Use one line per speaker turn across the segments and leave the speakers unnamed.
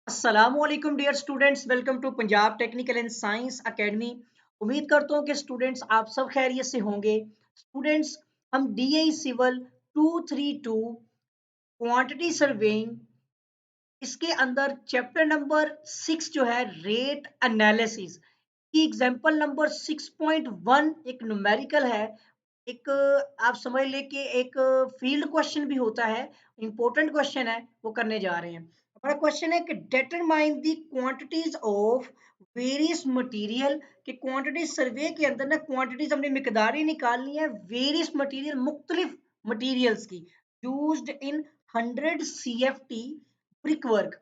अस्सलामुअलैकुम dear students, welcome to Punjab technical and science academy. उम्मीद करता हूँ कि स्टूडेंट्स आप सब खैरियत से होंगे। स्टूडेंट्स, हम डीआई सिविल 232 क्वांटिटी सर्वेइंग, इसके अंदर चैप्टर नंबर 6 जो है रेट एनालिसिस की एग्जांपल नंबर 6.1 एक न्यूमेरिकल है। एक आप समझ ले कि एक फील्ड क्वेश्चन भी होता है, इंपॉर्टेंट क्वेश्चन है, वो करने जा रहे हैं। हमारा क्वेश्चन है कि determine the quantities of various material. कि क्वांटिटी सर्वे के अंदर ना क्वांटिटीज हमने मिकदारें निकालनी है वेरियस मटेरियल, मुख्तलिफ मटेरियल्स की, used in 100 CFT brick work.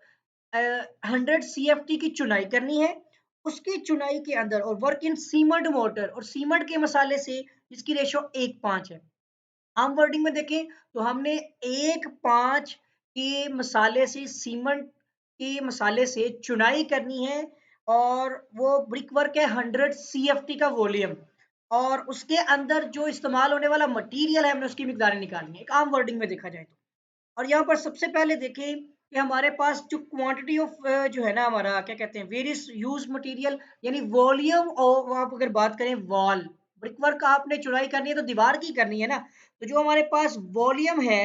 100 CFT की चुनाई करनी है, उसकी चुनाई के अंदर, और वर्क इन सीमेंट मोटर, और सीमेंट के मसाले से इसकी रेशो 1:5 है। आम वर्डिंग में देखें तो हमने 1:5 के मसाले से, सीमेंट के मसाले से चुनाई करनी है, और वो ब्रिक वर्क है 100 CFT का वॉल्यूम, और उसके अंदर जो इस्तेमाल होने वाला मटेरियल है हमने उसकी मिकदारें निकालनी है, एक आम वर्डिंग में देखा जाए तो। और यहाँ पर सबसे पहले देखें कि हमारे पास जो क्वांटिटी ऑफ जो है ना, हमारा क्या कहते हैं, वेरियस यूज मटेरियल, यानी वॉल्यूम। और आप अगर बात करें वॉल ब्रिक वर्क आपने चुनाई करनी है तो दीवार की करनी है ना, तो जो हमारे पास वॉल्यूम है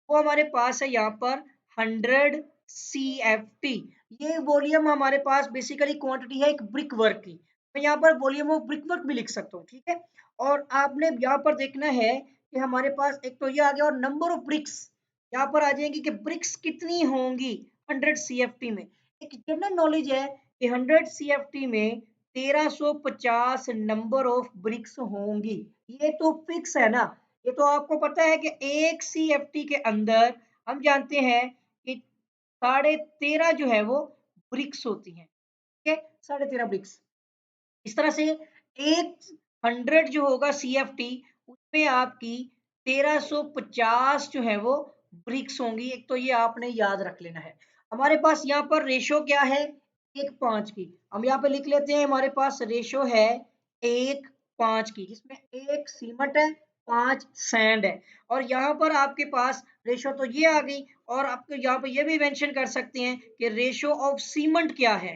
वो हमारे पास है यहाँ पर 100 CFT। ये वॉल्यूम हमारे पास बेसिकली क्वांटिटी है एक ब्रिक वर्क की। मैं यहाँ पर वॉल्यूम ऑफ ब्रिक वर्क भी लिख सकता हूँ, ठीक है। और आपने यहाँ पर देखना है कि हमारे पास एक तो ये आ गया, और नंबर ऑफ ब्रिक्स यहाँ पर आ जाएंगी कि ब्रिक्स कितनी होंगी 100 CFT में। एक जनरल नॉलेज है कि 100 CFT में 1350 नंबर ऑफ ब्रिक्स होंगी। ये तो फिक्स है ना, ये तो आपको पता है कि एक CFT के अंदर हम जानते हैं कि 13.5 जो है वो ब्रिक्स होती हैं, ठीक है, 13.5 ब्रिक्स। इस तरह से एक 100 जो होगा CFT, उसमें आपकी 1350 जो है वो ब्रिक्स होंगी। एक तो ये आपने याद रख लेना है। हमारे पास यहाँ पर रेशो क्या है, 1:5 की। हम यहाँ पे लिख लेते हैं, हमारे पास रेशो है 1:5 की, जिसमें 1 सीमेंट है, 5 सैंड है। और यहाँ पर आपके पास रेशो तो ये आ गई, और आपको यहाँ पे ये भी मेंशन कर सकते हैं कि रेशो ऑफ सीमेंट क्या है।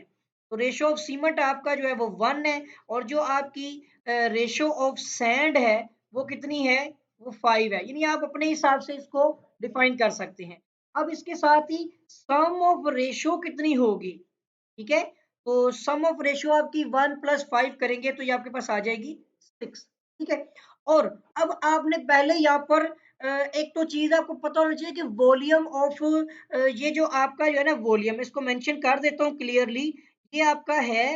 तो रेशो ऑफ सीमेंट आपका जो है वो 1 है, और जो आपकी रेशो ऑफ सैंड है वो कितनी है, वो 5 है। यानी आप अपने हिसाब से इसको डिफाइन कर सकते हैं। अब इसके साथ ही सम ऑफ रेशो कितनी होगी, ठीक है। तो सम ऑफ रेशो आपकी 1+5 करेंगे तो ये आपके पास आ जाएगी 6, ठीक है। और अब आपने पहले यहाँ पर एक तो चीज आपको पता होना चाहिए कि वॉल्यूम ऑफ, ये जो आपका जो है ना वॉल्यूम, इसको मेंशन कर देता हूँ क्लियरली। ये आपका है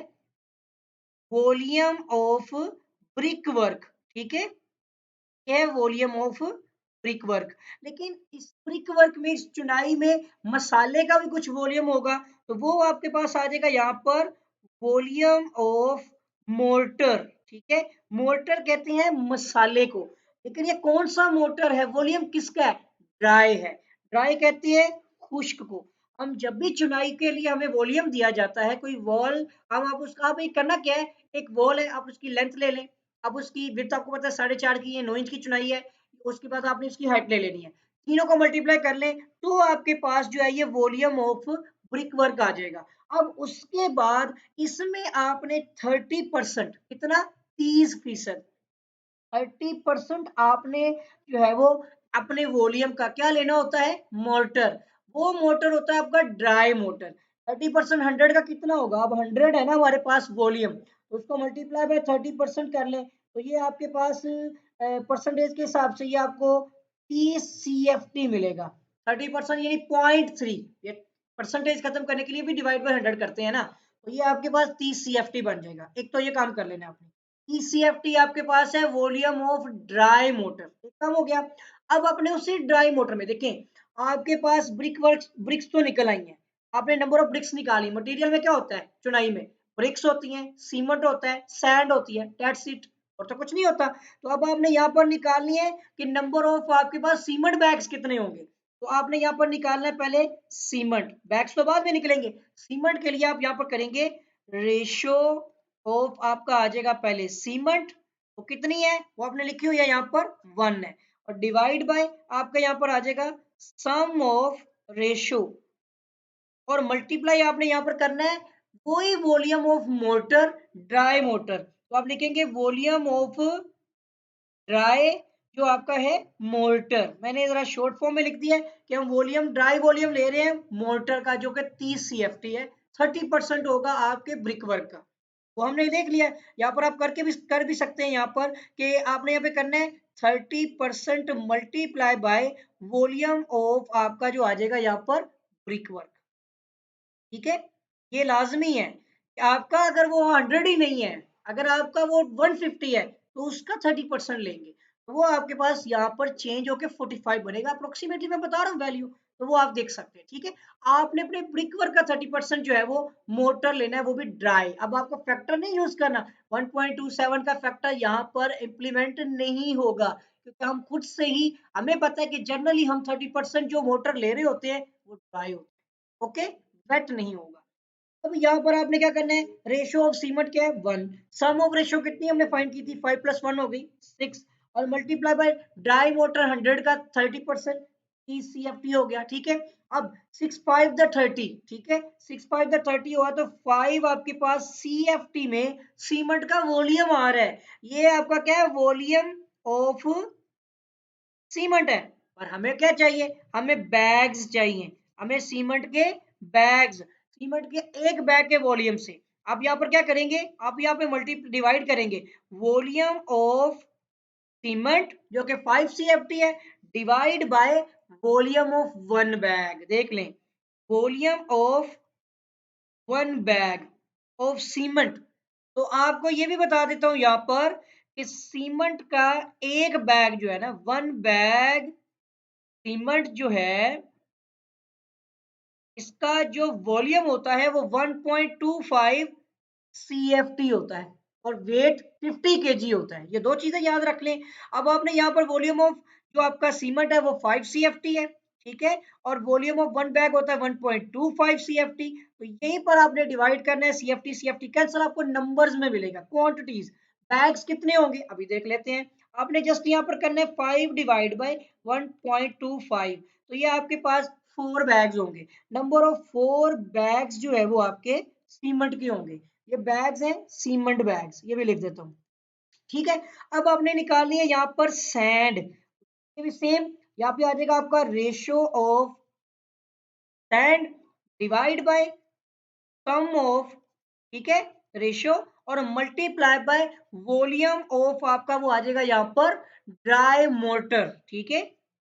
वॉल्यूम ऑफ ब्रिक वर्क, ठीक है। ये है वॉल्यूम ऑफ ब्रिक वर्क। लेकिन इस ब्रिक वर्क में, इस चुनाई में मसाले का भी कुछ वॉल्यूम होगा, तो वो आपके पास आ जाएगा यहाँ पर वॉल्यूम ऑफ मोर्टर, ठीक है। मोर्टर कहते हैं मसाले को, लेकिन ये कौन सा मोर्टर है, वॉल्यूम किसका है, ड्राई है। ड्राई कहते हैं खुश्क को। हम जब भी चुनाई के लिए हमें वॉल्यूम दिया जाता है, कोई वॉल, हम आप उसका, आप ये करना क्या है, एक वॉल है, आप उसकी लेंथ ले लें। अब उसकी विड्थ आपको पता है 4.5 की है, 9 इंच की चुनाई है। उसके बाद आपने उसकी हाइट ले लेनी है, तीनों को मल्टीप्लाई कर लें तो आपके पास जो है ये वॉल्यूम ऑफ ब्रिक वर्क आ जाएगा। अब उसके बाद इसमें आपने 30%, कितना, 30%, 30% आपने जो है वो अपने वॉल्यूम का क्या लेना होता है, मोर्टर। वो मोर्टर होता है आपका ड्राई मोटर। 30% 100 का कितना होगा, अब 100 है ना हमारे पास वॉल्यूम, तो उसको मल्टीप्लाई बाय 30% कर लें, तो ये आपके पास परसेंटेज के हिसाब से ये आपको 30 CFT मिलेगा। 30% यानी 0.3, ये परसेंटेज खत्म करने के लिए भी डिवाइड बाय 100 करते हैं ना, तो ये आपके पास 30 CFT बन जाएगा। एक तो ये काम कर लेना आपने। ECFT आपके पास है वॉल्यूम ऑफ ड्राई मोटर, एक काम हो गया। अब अपने उसी ड्राई मोटर में देखें, आपके पास ब्रिक्स तो निकल आई हैं, आपने नंबर ऑफ ब्रिक्स निकाली। मटेरियल में क्या होता है चुनाई में, ब्रिक्स होती हैं, सीमेंट होता है, सैंड होती है, दैट्स इट, और तो कुछ नहीं होता। तो अब आपने यहाँ पर निकालनी है कि नंबर ऑफ आपके पास सीमेंट बैग्स कितने होंगे। तो आपने यहाँ पर निकालना है पहले सीमेंट बैग्स, तो बाद में निकलेंगे। सीमेंट के लिए आप यहाँ पर करेंगे रेशो ऑफ, आपका आ जाएगा पहले सीमेंट, वो कितनी है वो आपने लिखी हुई है यहाँ पर 1 है, और डिवाइड बाय आपका यहाँ पर आ जाएगा सम ऑफ रेशो और मल्टीप्लाई आपने यहाँ पर करना है वही volume of motor dry motor, तो आप लिखेंगे वॉल्यूम ऑफ ड्राई जो आपका है मोर्टर। मैंने जरा शॉर्ट फॉर्म में लिख दिया है कि हम वॉल्यूम ड्राई वॉल्यूम ले रहे हैं मोर्टर का जो कि 30 CFT है, 30% होगा आपके ब्रिक वर्क का। वो हमने देख लिया। यहाँ पर आप कर भी सकते हैं यहाँ पर कि आपने यहाँ पे करना है 30% मल्टीप्लाई बाय वॉल्यूम ऑफ आपका जो आ जाएगा यहाँ पर ब्रिक वर्क। ठीक है, ये लाजमी है कि आपका अगर वो 100 ही नहीं है, अगर आपका वो 150 है तो उसका 30% लेंगे, तो वो आपके पास यहाँ पर चेंज होके 45 बनेगा। अप्रोक्सीमेटली मैं बता रहा हूँ वैल्यू, तो वो आप देख सकते हैं। ठीक है, आपने अपने ब्रिक वर्क का 30% जो है वो मोटर लेना है, वो भी ड्राई। अब आपको फैक्टर नहीं यूज करना, 1.27 का फैक्टर यहाँ पर इम्प्लीमेंट नहीं होगा, क्योंकि हम खुद से ही हमें पता है कि जनरली हम 30% जो मोटर ले रहे होते हैं वो ड्राई होते हैं। ओके, वेट नहीं होगा। अब यहाँ पर आपने क्या करना है, रेशियो ऑफ सीमेंट क्या है 1, सम ऑफ रेशियो कितनी हमने फाइंड की थी 5 + 1 हो गई 6, और मल्टीप्लाई बाय ड्राई मोटर 100 का 30% 30 CFT हो गया। ठीक है, अब 6 5 द 30, ठीक है 6 5 द 30 हुआ तो 5 आपके पास CFT में सीमेंट का वॉल्यूम आ रहा है। ये आपका क्या है, वॉल्यूम ऑफ सीमेंट है। और हमें क्या चाहिए, हमें बैग्स चाहिए, हमें सीमेंट के बैग्स, सीमेंट के एक बैग के वॉल्यूम से। आप यहाँ पर क्या करेंगे, आप यहाँ पे मल्टी डिवाइड करेंगे वॉल्यूम ऑफ सीमेंट जो कि 5 CFT है divide by volume of one bag. देख लें, volume of one bag of cement. तो आपको ये भी बता देता हूं यहाँ पर कि सीमेंट का एक बैग जो है ना, वन बैग सीमेंट जो है इसका जो वॉल्यूम होता है वो 1.25 CFT होता है और वेट 50 kg होता है। ये दो चीजें याद रख लें। अब आपने यहाँ पर वॉल्यूम ऑफ जो आपका सीमेंट है वो 5 CFT है, ठीक है, और वॉल्यूम ऑफ वन बैग होता है 1.25 CFT। तो यहीं पर आपने डिवाइड करना है, CFT CFT कैंसिल, आपको नंबर्स में मिलेगा क्वांटिटीज। बैग्स कितने होंगे अभी देख लेते हैं। आपने जस्ट यहाँ पर करना है 5 डिवाइड बाय 1.25, तो ये आपके पास 4 बैग्स होंगे। नंबर ऑफ 4 बैग्स जो है वो आपके सीमेंट के होंगे। ये बैग्स हैं सीमेंट बैग्स, ये भी लिख देता हूँ। ठीक है, अब आपने निकालनी है यहाँ पर सैंड, ये भी सेम, यहाँ पे आ जाएगा आपका ratio of sand divide by sum of, ठीक है, रेशियो, और मल्टीप्लाई बाय वॉल्यूम ऑफ आपका वो आ जाएगा यहाँ पर ड्राई मोर्टर। ठीक है,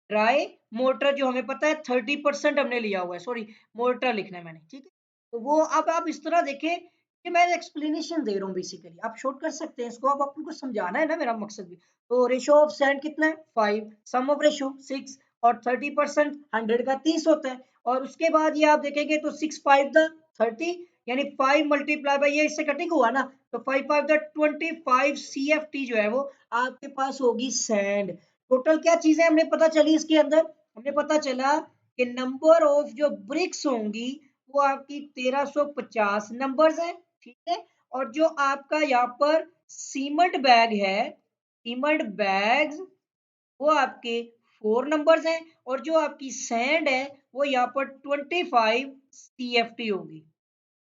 ड्राई मोर्टर जो हमें पता है 30% हमने लिया हुआ है, सॉरी मोर्टर लिखना है मैंने। ठीक है, तो वो अब आप इस तरह देखें कि मैं एक्सप्लेनेशन दे रहा हूँ बेसिकली, आप शॉर्ट कर सकते हैं इसको, अब आपको समझाना है ना, मेरा मकसद भी। तो रेशियो ऑफ सैंड कितना है 5, सम ऑफ रेशियो 6, और 30% 100 का 30 होता है। और उसके बाद ये आप देखेंगे तो 6 5 द 30, यानी 5 मल्टीप्लाई बाय, ये इससे कटिंग हुआ ना, तो 5 5 द 25 CFT जो है वो आपके पास होगी सैंड। टोटल क्या चीजें हमने पता चली इसके अंदर, हमें पता चला कि नंबर ऑफ जो ब्रिक्स होंगी वो आपकी 1350 नंबर्स है। ठीक है, और जो आपका यहाँ पर सीमेंट बैग है, सीमेंट बैग्स वो आपके 4 नंबर्स हैं, और जो आपकी सैंड है वो यहाँ पर 25 CFT होगी।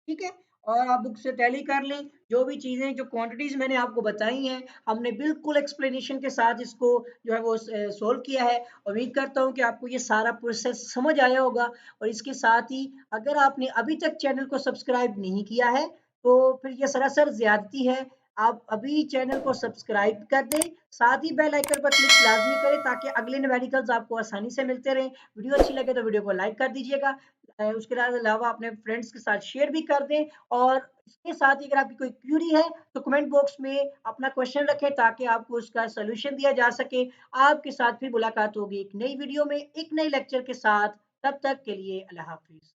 ठीक है, और आप बुक से टैली कर लें, जो भी चीजें जो क्वांटिटीज मैंने आपको बताई हैं हमने बिल्कुल एक्सप्लेनेशन के साथ इसको जो है वो सोल्व किया है। उम्मीद करता हूँ कि आपको ये सारा प्रोसेस समझ आया होगा। और इसके साथ ही अगर आपने अभी तक चैनल को सब्सक्राइब नहीं किया है तो फिर ये सरासर ज्यादती है, आप अभी चैनल को सब्सक्राइब कर दें, साथ ही बेल आइकन पर क्लिक लाजमी करें ताकि अगले न्यूमेरिकल्स आपको आसानी से मिलते रहें। वीडियो अच्छी लगे तो वीडियो को लाइक कर दीजिएगा, उसके अलावा अपने फ्रेंड्स के साथ शेयर भी कर दें। और इसके साथ ही अगर आपकी कोई क्यूरी है तो कमेंट बॉक्स में अपना क्वेश्चन रखें ताकि आपको उसका सोल्यूशन दिया जा सके। आपके साथ फिर मुलाकात होगी एक नई वीडियो में एक नए लेक्चर के साथ, तब तक के लिए अल्लाह हाफिज।